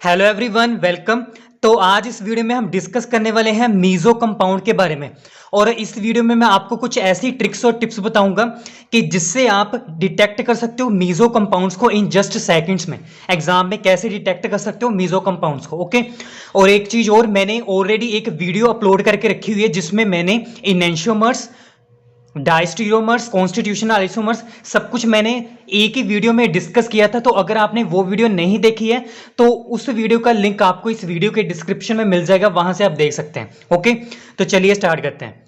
Hello everyone, welcome. तो आज इस वीडियो में हम डिस्कस करने वाले हैं मीजो कंपाउंड के बारे में। और इस वीडियो में मैं आपको कुछ ऐसी ट्रिक्स और टिप्स बताऊंगा कि जिससे आप डिटेक्ट कर सकते हो मीजो कंपाउंड्स को इन जस्ट सेकंड्स में। एग्जाम में कैसे डिटेक्ट कर सकते हो मीजो कंपाउंड्स को, ओके। और एक चीज और, मैंने ऑलरेडी एक वीडियो अपलोड करके रखी हुई है जिसमें मैंने इनेंशियोमर्स, डायस्टीरियोमर्स, कॉन्स्टिट्यूशनल आइसोमर्स सब कुछ मैंने एक ही वीडियो में डिस्कस किया था। तो अगर आपने वो वीडियो नहीं देखी है तो उस वीडियो का लिंक आपको इस वीडियो के डिस्क्रिप्शन में मिल जाएगा, वहां से आप देख सकते हैं, ओके। तो चलिए स्टार्ट करते हैं।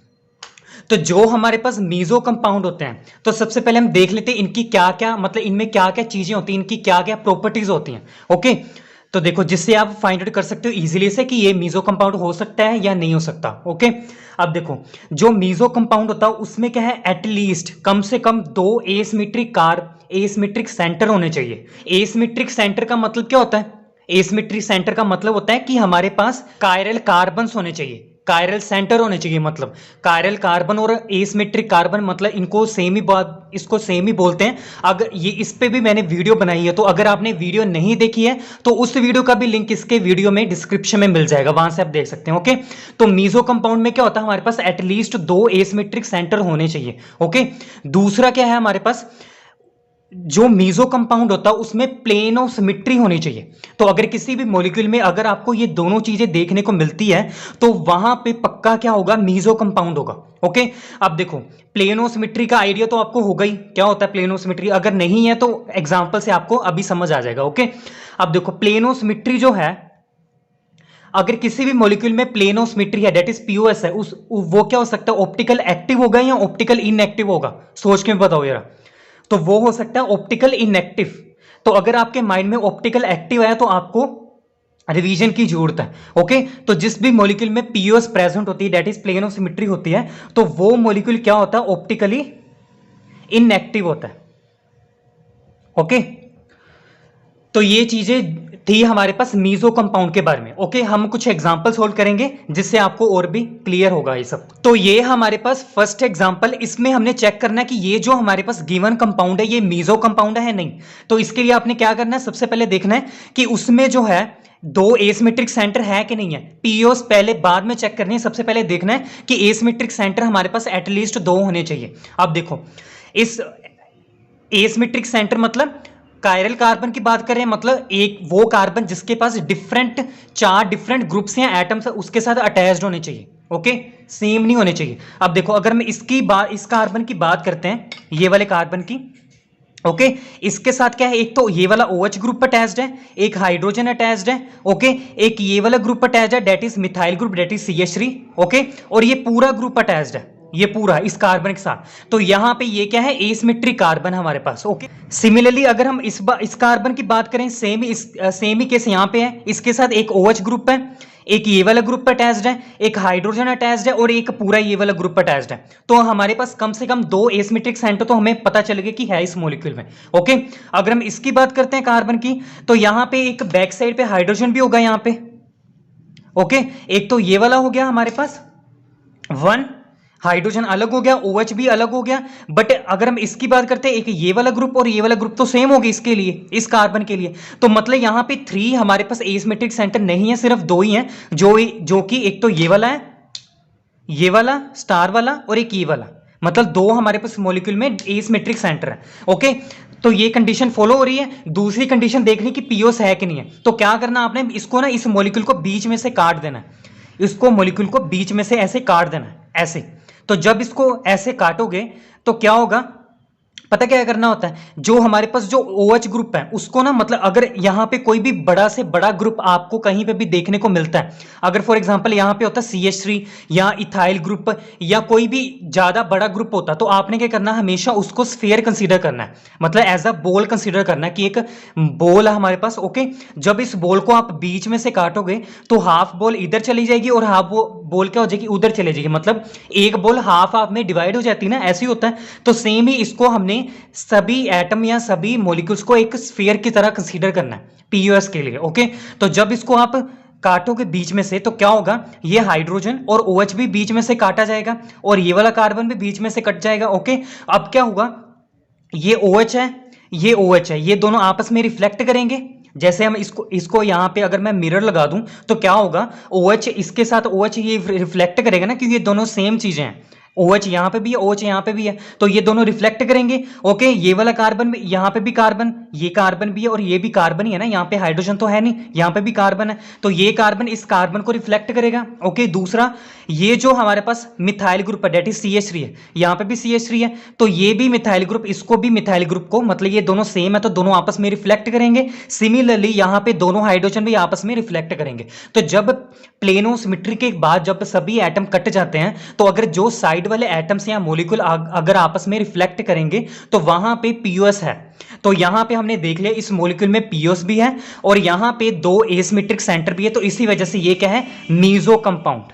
तो जो हमारे पास मीजो कंपाउंड होते हैं, तो सबसे पहले हम देख लेते हैं इनकी क्या क्या, मतलब इनमें क्या क्या चीजें होती हैं, इनकी क्या क्या प्रॉपर्टीज होती हैं, ओके। तो देखो, जिससे आप फाइंड आउट कर सकते हो इजीली से कि ये मीजो कंपाउंड हो सकता है या नहीं हो सकता, ओके। अब देखो, जो मीजो कंपाउंड होता है उसमें क्या है, एटलीस्ट कम से कम दो एसिमेट्रिक सेंटर होने चाहिए। एसिमेट्रिक सेंटर का मतलब क्या होता है? एसिमेट्रिक सेंटर का मतलब होता है कि हमारे पास कायरल कार्बन्स होने चाहिए, कायरल सेंटर होने चाहिए। मतलब कायरल कार्बन और एसिमेट्रिक कार्बन, मतलब इनको सेम ही बात, इसको सेम ही बोलते हैं। अगर ये, इस पे भी मैंने वीडियो बनाई है, तो अगर आपने वीडियो नहीं देखी है तो उस वीडियो का भी लिंक इसके वीडियो में डिस्क्रिप्शन में मिल जाएगा, वहां से आप देख सकते हैं, ओके। तो मीजो कंपाउंड में क्या होता है, हमारे पास एटलीस्ट दो एसिमेट्रिक सेंटर होने चाहिए, ओके। दूसरा क्या है, हमारे पास जो मीजो कंपाउंड होता है उसमें प्लेन ऑफ सिमेट्री होनी चाहिए। तो अगर किसी भी मॉलिक्यूल में अगर आपको ये दोनों चीजें देखने को मिलती है तो वहां पे पक्का क्या होगा, मीजो कंपाउंड होगा, ओके। अब देखो, प्लेन ऑफ सिमेट्री का आइडिया तो आपको होगा ही, क्या होता है प्लेन ऑफ सिमेट्री। अगर नहीं है तो एग्जांपल से आपको अभी समझ आ जाएगा, ओके। अब देखो, प्लेन ऑफ सिमेट्री जो है, अगर किसी भी मॉलिक्यूल में प्लेन ऑफ सिमेट्री है, दैट इज पीओएस है, वो क्या हो सकता है, ऑप्टिकल एक्टिव होगा या ऑप्टिकल इनएक्टिव होगा? सोच के बताओ जरा। तो वो हो सकता है ऑप्टिकल इनएक्टिव। तो अगर आपके माइंड में ऑप्टिकल एक्टिव है तो आपको रिवीजन की जरूरत है, ओके। तो जिस भी मॉलिक्यूल में पीओएस प्रेजेंट होती है, that is plane of symmetry होती है, तो वो मॉलिक्यूल क्या होता है, ऑप्टिकली इनएक्टिव होता है, ओके। तो ये चीजें थी हमारे पास मीजो कंपाउंड के बारे में, ओके। हम कुछ एग्जांपल सोल्व करेंगे जिससे आपको और भी क्लियर होगा ये सब। तो ये हमारे पास फर्स्ट एग्जांपल, इसमें हमने चेक करना है कि ये जो हमारे पास गिवन कंपाउंड है ये मीजो कंपाउंड है नहीं। तो इसके लिए आपने क्या करना है, सबसे पहले देखना है कि उसमें जो है दो एसिमेट्रिक सेंटर है कि नहीं है। पीओस पहले बाद में चेक करनी है, सबसे पहले देखना है कि एसिमेट्रिक सेंटर हमारे पास एटलीस्ट दो होने चाहिए। अब देखो, इस एसिमेट्रिक सेंटर मतलब कायरल कार्बन की बात करें, मतलब एक वो कार्बन जिसके पास चार डिफरेंट ग्रुप्स या एटम्स उसके साथ अटैच्ड होने चाहिए, ओके। सेम नहीं होने चाहिए। अब देखो, अगर मैं इस कार्बन की बात करते हैं, ये वाले कार्बन की, ओके। इसके साथ क्या है, एक तो ये वाला OH ग्रुप अटैच्ड है, एक हाइड्रोजन अटैच्ड है, ओके। एक ये वाला ग्रुप अटैच्ड है, that is methyl group, that is CH3, okay. और ये पूरा ग्रुप अटैच्ड है, ये पूरा इस कार्बन के साथ। तो यहां पे ये क्या है, एसिमेट्रिक कार्बन हमारे पास, ओके। सिमिलरली अगर हम इस कार्बन की बात करें, सेम ही केस यहां पे है। इसके साथ एक OH ग्रुप है, एक ये वाला ग्रुप अटैच्ड है, एक हाइड्रोजन अटैच्ड है और एक पूरा ये वाला ग्रुप अटैच्ड है। तो हमारे पास कम से कम दो एसिमेट्रिक सेंटर तो हमें पता चलेगा कि है इस मॉलिक्यूल में, ओके। अगर हम इसकी बात करते हैं कार्बन की, तो यहां पे एक बैक साइड पे हाइड्रोजन भी होगा यहां पे, ओके। एक तो ये वाला हो गया हमारे पास वन, हाइड्रोजन अलग हो गया, OH भी अलग हो गया। बट अगर हम इसकी बात करते हैं, एक ये वाला ग्रुप और ये वाला ग्रुप तो सेम हो गया इसके लिए, इस कार्बन के लिए। तो मतलब यहां पे 3 हमारे पास एसिमेट्रिक सेंटर नहीं है, सिर्फ 2 ही हैं, जो कि एक तो ये वाला है, ये वाला स्टार वाला, और एक ये वाला। मतलब 2 हमारे पास मॉलिक्यूल में एसिमेट्रिक सेंटर है, ओके। तो ये कंडीशन फॉलो हो रही है। दूसरी कंडीशन देखनी कि पीओस है कि नहीं है। तो क्या करना आपने, इसको ना, इस मॉलिक्यूल को बीच में से काट देना है, इसको मॉलिक्यूल को बीच में से ऐसे काट देना है, ऐसे। तो जब इसको ऐसे काटोगे तो क्या होगा, पता क्या करना होता है, जो हमारे पास जो OH ग्रुप है उसको ना, मतलब अगर यहां पे कोई भी बड़ा से बड़ा ग्रुप आपको कहीं पे भी देखने को मिलता है, अगर फॉर एग्जांपल यहां पे होता है CH3 या इथाइल ग्रुप या कोई भी ज्यादा बड़ा ग्रुप होता, तो आपने क्या करना है, हमेशा उसको स्फीयर कंसीडर करना है, मतलब एज अ बॉल कंसीडर करना है कि एक बॉल है हमारे पास, ओके। जब इस बॉल को आप बीच में से काटोगे तो हाफ बॉल इधर चली जाएगी और हाफ बॉल क्या हो जाएगी, उधर चली जाएगी। मतलब एक बॉल हाफ में डिवाइड हो जाती है ना, ऐसे ही होता है। तो सेम ही इसको हमने सभी एटम या सभी मॉलिक्यूल्स को एक स्फीयर की तरह कंसीडर करना है पीओएस के लिए, ओके। तो जब इसको आप काटोगे बीच में से तो क्या होगा, ये हाइड्रोजन और OH भी बीच में से काटा जाएगा और ये वाला कार्बन भी बीच में से कट जाएगा, ओके। अब क्या होगा, ये OH है, ये OH है, ये दोनों आपस में रिफ्लेक्ट करेंगे, जैसे हम इसको यहाँ पे अगर मैं मिरर लगा दूं तो क्या होगा, OH इसके साथ OH ये रिफ्लेक्ट करेगा ना, क्योंकि ये दोनों सेम चीजें हैं। OH यहाँ पे भी है, OH यहाँ पे भी है, तो ये दोनों रिफ्लेक्ट करेंगे। ओके, ये वाला कार्बन, यहाँ पे भी कार्बन, ये कार्बन भी है और ये भी कार्बन ही है ना, यहाँ पे हाइड्रोजन तो है नहीं, यहाँ पे भी कार्बन है, तो ये कार्बन इस कार्बन को रिफ्लेक्ट करेगा। ओके, दूसरा ये जो हमारे पास मिथाइल ग्रुप है डेट इज CH3 है, यहाँ पे भी CH3 है, तो ये भी मिथाइल ग्रुप, इसको भी मिथाइल ग्रुप को, मतलब ये दोनों सेम है तो दोनों आपस में रिफ्लेक्ट करेंगे। सिमिलरली यहाँ पे दोनों हाइड्रोजन भी आपस में रिफ्लेक्ट करेंगे। तो जब प्लेनो सिमेट्री के बाद जब सभी एटम कट जाते हैं, तो अगर जो साइड वाले एटम्स या मॉलिक्यूल अगर आपस में रिफ्लेक्ट करेंगे तो वहां पे पीओएस है। तो यहां पे हमने देख लिया इस मॉलिक्यूल में पीओएस भी है और यहां पे दो एसिमेट्रिक सेंटर भी है, तो इसी वजह से ये क्या है, मीजो कंपाउंड।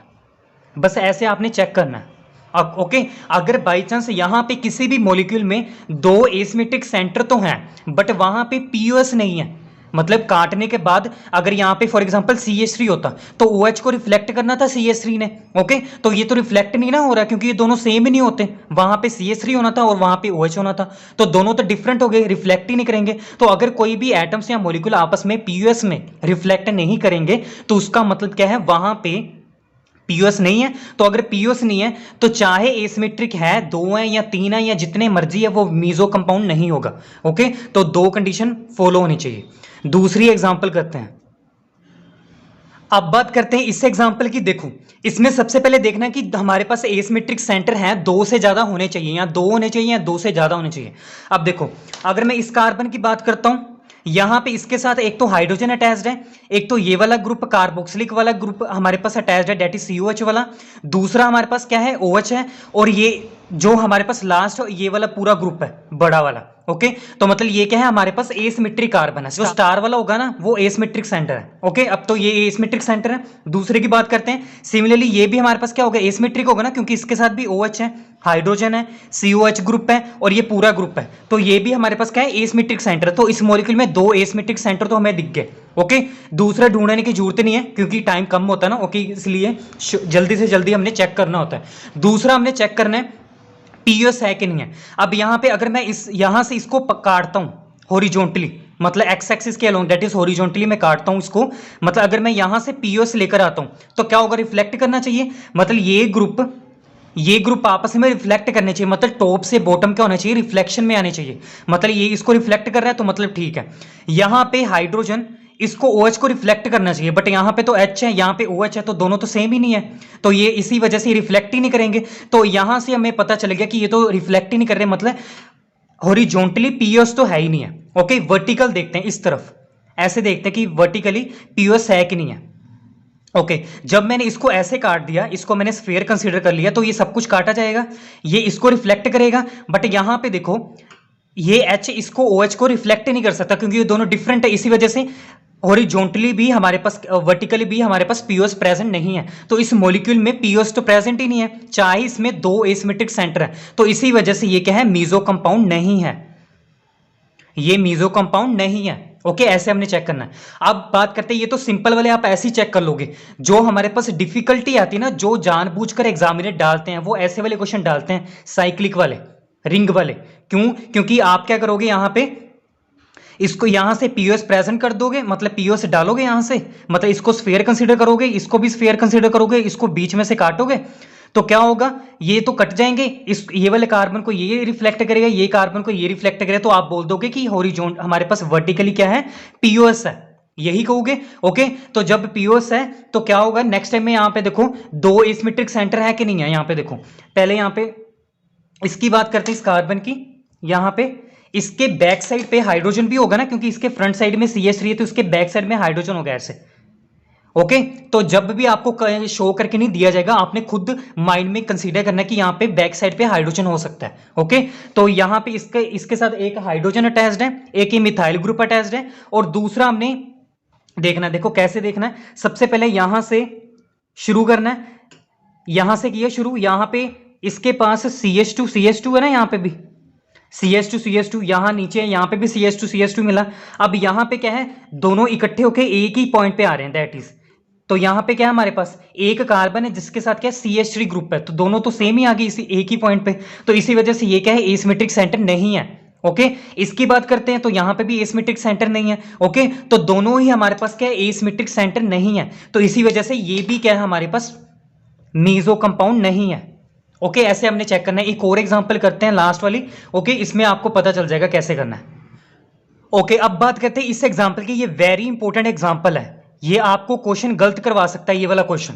बस ऐसे आपने चेक करना है। अब ओके, अगर बाई चांस यहां पे किसी भी मॉलिक्यूल में दो एसिमेट्रिक सेंटर तो हैं बट वहां पे पीओएस नहीं है, मतलब काटने के बाद अगर यहाँ पे फॉर एग्जांपल CH3 होता तो OH को रिफ्लेक्ट करना था CH3 ने। ओके, तो ये तो रिफ्लेक्ट नहीं ना हो रहा क्योंकि ये दोनों सेम ही नहीं होते, वहां पे CH3 होना था और वहां पे OH होना था, तो दोनों तो डिफरेंट हो गए, रिफ्लेक्ट ही नहीं करेंगे। तो अगर कोई भी एटम्स या मॉलिक्यूल आपस में पीओएस में रिफ्लेक्ट नहीं करेंगे तो उसका मतलब क्या है, वहां पे पीओएस नहीं है। तो अगर पीओएस नहीं है तो चाहे एसिमेट्रिक है, दो है या तीन है या जितने मर्जी है, वो मीजो कंपाउंड नहीं होगा। ओके, तो दो कंडीशन फॉलो होनी चाहिए। दूसरी एग्जांपल करते हैं। अब बात करते हैं इस एग्जांपल की। देखो, इसमें सबसे पहले देखना कि हमारे पास एसिमेट्रिक सेंटर है, दो से ज्यादा होने चाहिए, या दो होने चाहिए या दो से ज्यादा होने चाहिए। अब देखो, अगर मैं इस कार्बन की बात करता हूं, यहां पे इसके साथ एक तो हाइड्रोजन अटैच्ड है, एक तो ये वाला ग्रुप कार्बोक्सिलिक वाला ग्रुप हमारे पास अटैच्ड है डेट इज COH वाला, दूसरा हमारे पास क्या है, OH है, और ये जो हमारे पास लास्ट ये वाला पूरा ग्रुप है बड़ा वाला। ओके, तो मतलब ये क्या है, हमारे पास एसिमेट्रिक कार्बन है, जो स्टार वाला होगा ना वो एसिमेट्रिक सेंटर है। ओके, अब तो ये एसिमेट्रिक सेंटर है। दूसरे की बात करते हैं, सिमिलरली ये भी हमारे पास क्या होगा, एसिमेट्रिक होगा ना, क्योंकि इसके साथ भी OH है, हाइड्रोजन है, COH ग्रुप है और ये पूरा ग्रुप है, तो ये भी हमारे पास क्या है, एसिमेट्रिक सेंटर है। तो इस मॉलिक्यूल में दो एसिमेट्रिक सेंटर तो हमें दिख गए। ओके, दूसरा ढूंढने की जरूरत नहीं है क्योंकि टाइम कम होता है ना। ओके, इसलिए जल्दी से जल्दी हमने चेक करना होता है। दूसरा हमने चेक करना है पीओएस है कि नहीं है। अब यहां पे अगर मैं यहां से इसको काटता हूं हॉरिजॉन्टली, मतलब एक्स एक्सिस के अलोंग दैट इज हॉरिजॉन्टली मैं काटता हूं इसको, मतलब अगर मैं यहां से पीओएस लेकर आता हूं तो क्या होगा, रिफ्लेक्ट करना चाहिए, मतलब ये ग्रुप आपस में रिफ्लेक्ट करने चाहिए, मतलब टॉप से बॉटम क्या होना चाहिए, रिफ्लेक्शन में आने चाहिए, मतलब ये इसको रिफ्लेक्ट कर रहा है तो मतलब ठीक है। यहां पे हाइड्रोजन इसको OH को रिफ्लेक्ट करना चाहिए, बट यहां पे तो H है, यहां पे OH है, तो दोनों तो सेम ही नहीं है, तो ये इसी वजह से रिफ्लेक्ट ही नहीं करेंगे। तो यहां से हमें पता चल गया कि ये तो रिफ्लेक्ट ही नहीं कर रहे, मतलब हॉरिजॉन्टली पीओएस तो है ही नहीं है। ओके, वर्टिकल देखते हैं, इस तरफ ऐसे देखते हैं कि वर्टिकली पीओएस है कि नहीं है। ओके, जब मैंने इसको ऐसे काट दिया, इसको मैंने स्फीयर कंसीडर कर लिया, तो ये सब कुछ काटा जाएगा, ये इसको रिफ्लेक्ट करेगा, बट यहां पे देखो ये H इसको OH को रिफ्लेक्ट नहीं कर सकता क्योंकि ये दोनों डिफरेंट है, इसी वजह से हॉरिजॉन्टली भी हमारे पास, वर्टिकली भी हमारे पास पीओएस प्रेजेंट नहीं है। तो इस मॉलिक्यूल में पीओएस तो प्रेजेंट ही नहीं है, चाहे इसमें दो एसिमेट्रिक सेंटर है, तो इसी वजह से ये क्या है, मीजो कंपाउंड नहीं है, ये मीजो कंपाउंड नहीं है। ओके, ऐसे हमने चेक करना है। अब बात करते हैं, ये तो सिंपल वाले आप ऐसे ही चेक कर लोगे, जो हमारे पास डिफिकल्टी आती है ना, जो जानबूझकर एग्जामिनर डालते हैं वो ऐसे वाले क्वेश्चन डालते हैं, साइक्लिक वाले, रिंग वाले। क्यों? क्योंकि आप क्या करोगे, यहां पे इसको यहां से पीओएस प्रेजेंट कर दोगे, मतलब पीओएस डालोगे यहां से, मतलब इसको स्फीयर कंसीडर करोगे, इसको भी स्फीयर कंसीडर करोगे, इसको बीच में से काटोगे, तो क्या होगा, ये तो कट जाएंगे, इस ये वाले कार्बन को ये रिफ्लेक्ट करेगा, ये कार्बन को ये रिफ्लेक्ट करेगा, तो आप बोल दोगे कि हॉरिजॉन्ट हमारे पास वर्टिकली क्या है, पीओएस है, यही कहोगे। ओके, तो जब पीओएस है तो क्या होगा, नेक्स्ट टाइम में यहां पे देखो दो एसिमेट्रिक सेंटर है कि नहीं है, यहां पे देखो, पहले यहां पे इसकी बात करते हैं, इस कार्बन की, यहां पे इसके बैक साइड पे हाइड्रोजन भी होगा ना, क्योंकि इसके फ्रंट साइड में CH3 है, तो इसके बैक साइड में हाइड्रोजन होगा ऐसे। ओके, तो जब भी आपको शो करके नहीं दिया जाएगा, आपने खुद माइंड में कंसीडर करना है कि यहाँ पे बैक साइड पे हाइड्रोजन हो सकता है। ओके, तो यहाँ पे इसके साथ एक हाइड्रोजन अटैच्ड है, एक ही मिथाइल ग्रुप अटैच्ड है, और दूसरा हमने देखना है, देखो कैसे देखना है, सबसे पहले यहां से शुरू करना है, यहां से किया शुरू, यहां पे इसके पास CH2 है ना, यहां पे भी CH2 यहां नीचे, यहां पे भी CH2 मिला। अब यहां पे क्या है, दोनों इकट्ठे होके एक ही पॉइंट पे आ रहे हैं, दैट इज, तो यहां पे क्या है, हमारे पास एक कार्बन है जिसके साथ क्या CH3 ग्रुप है, तो दोनों तो सेम ही आ गई इसी एक ही पॉइंट पे, तो इसी वजह से ये क्या है, एसिमेट्रिक सेंटर नहीं है। ओके इसकी बात करते हैं तो यहां पे भी एसिमेट्रिक सेंटर नहीं है। ओके तो दोनों ही हमारे पास क्या है, एसिमेट्रिक सेंटर नहीं है, तो इसी वजह से ये भी क्या है हमारे पास मीजो कंपाउंड नहीं है। ओके ऐसे हमने चेक करना है। एक और एग्जांपल करते हैं लास्ट वाली। ओके इसमें आपको पता चल जाएगा कैसे करना है। ओके अब बात करते हैं इस एग्जांपल की। ये वेरी इंपॉर्टेंट एग्जांपल है, ये आपको क्वेश्चन गलत करवा सकता है ये वाला क्वेश्चन,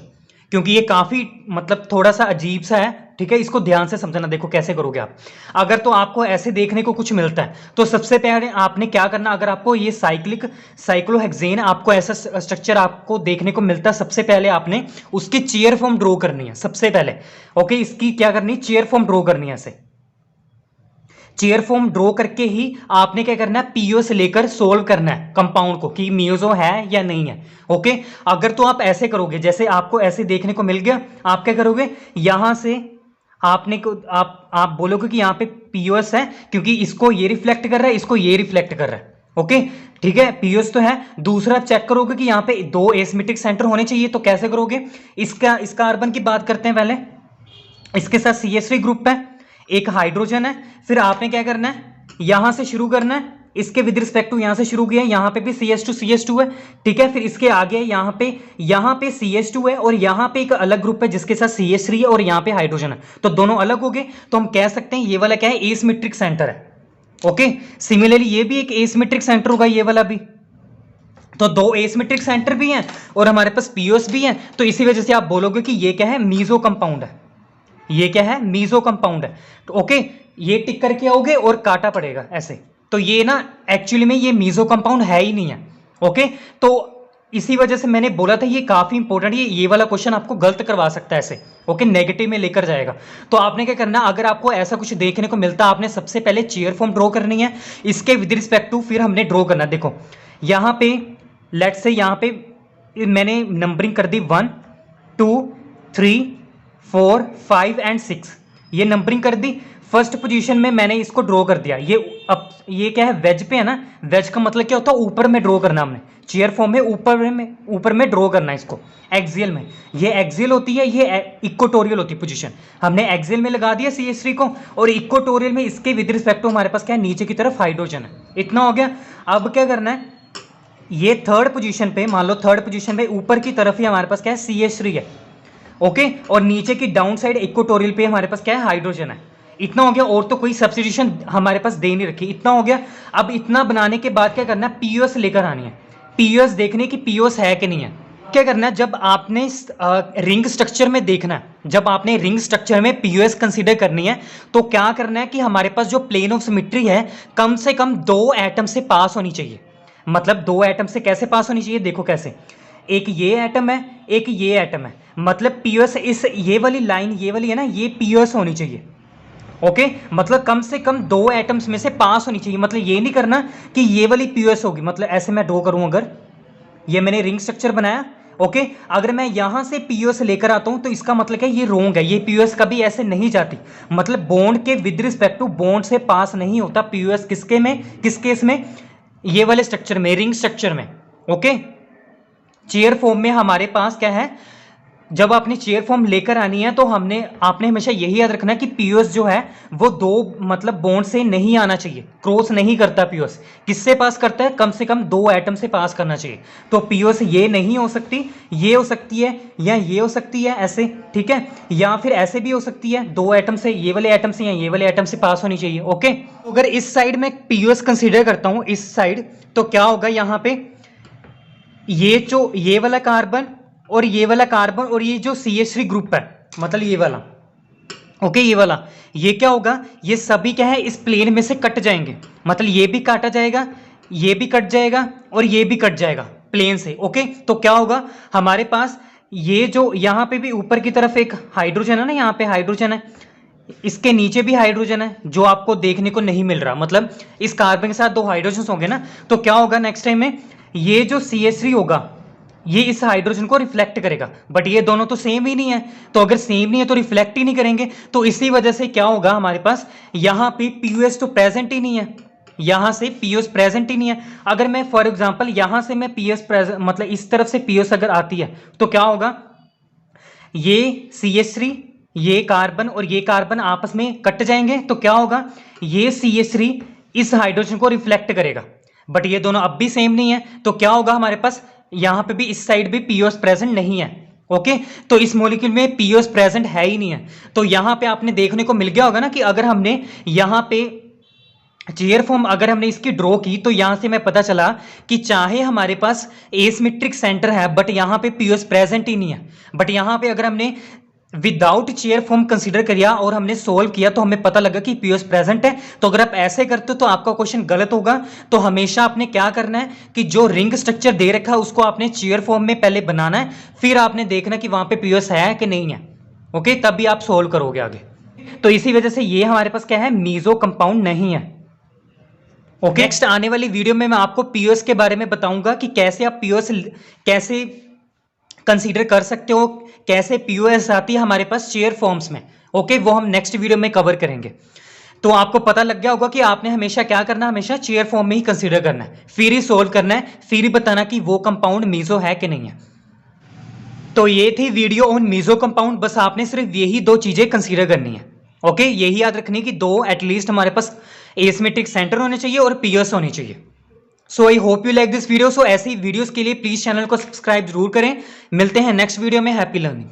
क्योंकि ये काफी मतलब थोड़ा सा अजीब सा है। ठीक है इसको ध्यान से समझना। देखो कैसे करोगे आप। अगर तो आपको ऐसे देखने को कुछ मिलता है तो सबसे पहले आपने क्या करना, अगर आपको ये साइक्लोहेक्सेन आपको ऐसा स्ट्रक्चर आपको देखने को मिलता है, सबसे पहले आपने उसकी चेयर फॉर्म ड्रॉ करनी है सबसे पहले। ओके इसकी क्या करनी है, चेयर फॉर्म ड्रॉ करनी है। ऐसे चेयर फॉर्म ड्रॉ करके ही आपने क्या करना है, पीओ से लेकर सोल्व करना है कंपाउंड को कि मियोजो है या नहीं है। ओके अगर तो आप ऐसे करोगे, जैसे आपको ऐसे देखने को मिल गया, आप क्या करोगे, यहां से आपने को आप बोलोगे कि यहां पे पीओएस है, क्योंकि इसको ये रिफ्लेक्ट कर रहा है, इसको ये रिफ्लेक्ट कर रहा है। ओके ठीक है पीओएस तो है। दूसरा चेक करोगे कि यहां पे दो एसिमेट्रिक सेंटर होने चाहिए, तो कैसे करोगे, इसका कार्बन की बात करते हैं पहले। इसके साथ CH3 ग्रुप है, एक हाइड्रोजन है, फिर आपने क्या करना है, यहां से शुरू करना है, इसके विद रिस्पेक्ट टू यहां से शुरू किया, यहां पे भी CH2 है। ठीक है फिर इसके आगे यहां पे CH2 है और यहां पे एक अलग ग्रुप है जिसके साथ CH3 है और यहां पे हाइड्रोजन है, तो दोनों अलग हो गए, तो हम कह सकते हैं ये वाला क्या है, एसिमेट्रिक सेंटर है। ओके सिमिलरली ये भी एक एसिमेट्रिक सेंटर होगा, ये वाला भी। तो दो एसिमेट्रिक सेंटर भी हैं और हमारे पास पीओएस भी हैं, तो इसी वजह से आप बोलोगे कि ये क्या है, मीजो कंपाउंड है। ये क्या है, मीजो कंपाउंड है। तो ओके ये टिक करके आओगे और काटा पड़ेगा ऐसे, तो ये ना एक्चुअली में ये मीजो कंपाउंड है ही नहीं है। ओके तो इसी वजह से मैंने बोला था ये काफी इंपॉर्टेंट, ये वाला क्वेश्चन आपको गलत करवा सकता है ऐसे। ओके नेगेटिव में लेकर जाएगा। तो आपने क्या करना, अगर आपको ऐसा कुछ देखने को मिलता है, आपने सबसे पहले चेयर फॉर्म ड्रॉ करनी है, इसके विद रिस्पेक्ट टू फिर हमने ड्रॉ करना। देखो यहां पे लेट्स से यहां पे मैंने नंबरिंग कर दी 1 2 3 4 5 एंड 6, ये नंबरिंग कर दी। फर्स्ट पोजीशन में मैंने इसको ड्रॉ कर दिया। ये क्या है, वेज पे है ना, वेज का मतलब क्या होता है, ऊपर में ड्रॉ करना हमने, चेयर फॉर्म में ऊपर में ड्रॉ करना है इसको, एक्सियल में। ये एक्सियल होती है, ये इक्वेटोरियल होती है पोजीशन। हमने एक्सियल में लगा दिया CH3 को, और इक्वेटोरियल में इसके विद रिस्पेक्ट टू हमारे पास क्या है, नीचे की तरफ हाइड्रोजन है। इतना हो गया। अब क्या करना है, ये थर्ड पोजीशन पे, मान लो थर्ड पोजीशन पे ऊपर की तरफ ही हमारे पास क्या है, CH3 है। ओके और नीचे की डाउन साइड इक्वेटोरियल पे हमारे पास क्या है, हाइड्रोजन है। इतना हो गया, और तो कोई सब्स्टिट्यूशन हमारे पास दे नहीं रखी। इतना हो गया। अब इतना बनाने के बाद क्या करना है, पीओएस लेकर आनी है, पीओएस देखने की पीओएस है कि नहीं है। क्या करना है, जब आपने रिंग स्ट्रक्चर में देखना है, जब आपने रिंग स्ट्रक्चर में पीओएस कंसीडर करनी है, तो क्या करना है कि हमारे पास जो प्लेन ऑफ सिमेट्री है, कम से कम 2 एटम से पास होनी चाहिए। मतलब 2 एटम से कैसे पास होनी चाहिए, देखो कैसे, एक ये एटम है, एक ये एटम है, मतलब पीओएस इस ये वाली लाइन, ये वाली है ना, ये पीओएस होनी चाहिए। ओके मतलब कम से कम 2 एटम्स में से पास होनी चाहिए। मतलब ये नहीं करना कि ये वाली पीओएस होगी, मतलब ऐसे मैं ड्रॉ करूं, अगर ये मैंने रिंग स्ट्रक्चर बनाया, ओके अगर मैं यहां से पीओएस लेकर आता हूं, तो इसका मतलब है ये रोंग है, ये पीओएस कभी ऐसे नहीं जाती। मतलब बॉन्ड के विद रिस्पेक्ट टू बॉन्ड से पास नहीं होता पीओएस, किसके में, किस केस में, ये वाले स्ट्रक्चर में, रिंग स्ट्रक्चर में। ओके चेयर फॉर्म में हमारे पास क्या है, जब आपने चेयर फॉर्म लेकर आनी है, तो आपने हमेशा यही याद रखना कि पीओएस जो है वो 2 मतलब बॉन्ड से नहीं आना चाहिए, क्रॉस नहीं करता पीओएस। किससे पास करता है, कम से कम 2 एटम से पास करना चाहिए। तो पीओएस ये नहीं हो सकती, ये हो सकती है, या ये हो सकती है ऐसे, ठीक है, या फिर ऐसे भी हो सकती है, 2 एटम से, ये वाले एटम से या ये वाले एटम से पास होनी चाहिए। ओके अगर इस साइड में पीओएस कंसिडर करता हूं, इस साइड, तो क्या होगा, यहाँ पे ये वाला कार्बन और ये वाला कार्बन और ये जो CH3 ग्रुप है, मतलब ये वाला, ओके ये वाला, ये क्या होगा, ये सभी क्या है, इस प्लेन में से कट जाएंगे। मतलब ये भी काटा जाएगा, ये भी कट जाएगा और ये भी कट जाएगा प्लेन से। ओके तो क्या होगा, हमारे पास ये जो यहाँ पे भी ऊपर की तरफ एक हाइड्रोजन है ना, यहाँ पे हाइड्रोजन है, इसके नीचे भी हाइड्रोजन है, जो आपको देखने को नहीं मिल रहा। मतलब इस कार्बन के साथ 2 हाइड्रोजन होंगे ना, तो क्या होगा नेक्स्ट टाइम में, ये जो CH3 होगा, ये इस हाइड्रोजन को रिफ्लेक्ट करेगा, बट ये दोनों तो सेम ही नहीं है, तो अगर सेम नहीं है तो रिफ्लेक्ट ही नहीं करेंगे। तो इसी वजह से क्या होगा, हमारे पास यहाँ पे पीओएस तो प्रेजेंट ही नहीं है, यहां से पीओएस प्रेजेंट ही नहीं है। अगर मैं फॉर एग्जांपल यहां से मैं पीओएस प्रेजेंट, मतलब इस तरफ से पीओएस अगर आती है, तो क्या होगा, ये CH3, ये कार्बन और ये कार्बन आपस में कट जाएंगे, तो क्या होगा, ये CH3 इस हाइड्रोजन को रिफ्लेक्ट करेगा, बट ये दोनों अब भी सेम नहीं है, तो क्या होगा हमारे पास यहां पे भी इस साइड भी पीओएस प्रेजेंट नहीं है। ओके, तो इस मॉलिक्यूल में पीओएस प्रेजेंट है ही नहीं है। तो यहां पे आपने देखने को मिल गया होगा ना कि अगर हमने यहां पे चेयर फॉर्म अगर हमने इसकी ड्रॉ की तो यहां से मैं पता चला कि चाहे हमारे पास एसिमेट्रिक सेंटर है बट यहां पे पीओएस प्रेजेंट ही नहीं है। बट यहां पे अगर हमने विदाउट चेयर फॉर्म कंसीडर किया और हमने सोल्व किया तो हमें पता लगा कि पीओएस प्रेजेंट है। तो अगर आप ऐसे करते हो तो आपका क्वेश्चन गलत होगा। तो हमेशा आपने क्या करना है कि जो रिंग स्ट्रक्चर दे रखा है उसको आपने चेयर फॉर्म में पहले बनाना है, फिर आपने देखना कि वहां पे पीओएस है कि नहीं है। ओके, तभी आप सोल्व करोगे आगे। तो इसी वजह से ये हमारे पास क्या है, मीजो कंपाउंड नहीं है। ओके, नेक्स्ट आने वाली वीडियो में मैं आपको पीओएस के बारे में बताऊंगा कि कैसे आप पीओएस कैसे कंसीडर कर सकते हो, कैसे पीओएस आती है हमारे पास चेयर फॉर्म्स में। ओके, वो हम नेक्स्ट वीडियो में कवर करेंगे। तो आपको पता लग गया होगा कि आपने हमेशा क्या करना है, हमेशा चेयर फॉर्म में ही कंसीडर करना है, फिर ही सोल्व करना है, फिर ही बताना कि वो कंपाउंड मीजो है कि नहीं है। तो ये थी वीडियो ऑन मीजो कंपाउंड। बस आपने सिर्फ यही दो चीजें कंसीडर करनी है। ओके, यही याद रखनी कि दो एटलीस्ट हमारे पास एसिमेट्रिक सेंटर होने चाहिए और पीओएस होनी चाहिए। So I hope you like this video. So ऐसी वीडियोस के लिए प्लीज चैनल को सब्सक्राइब जरूर करें। मिलते हैं नेक्स्ट वीडियो में। Happy learning.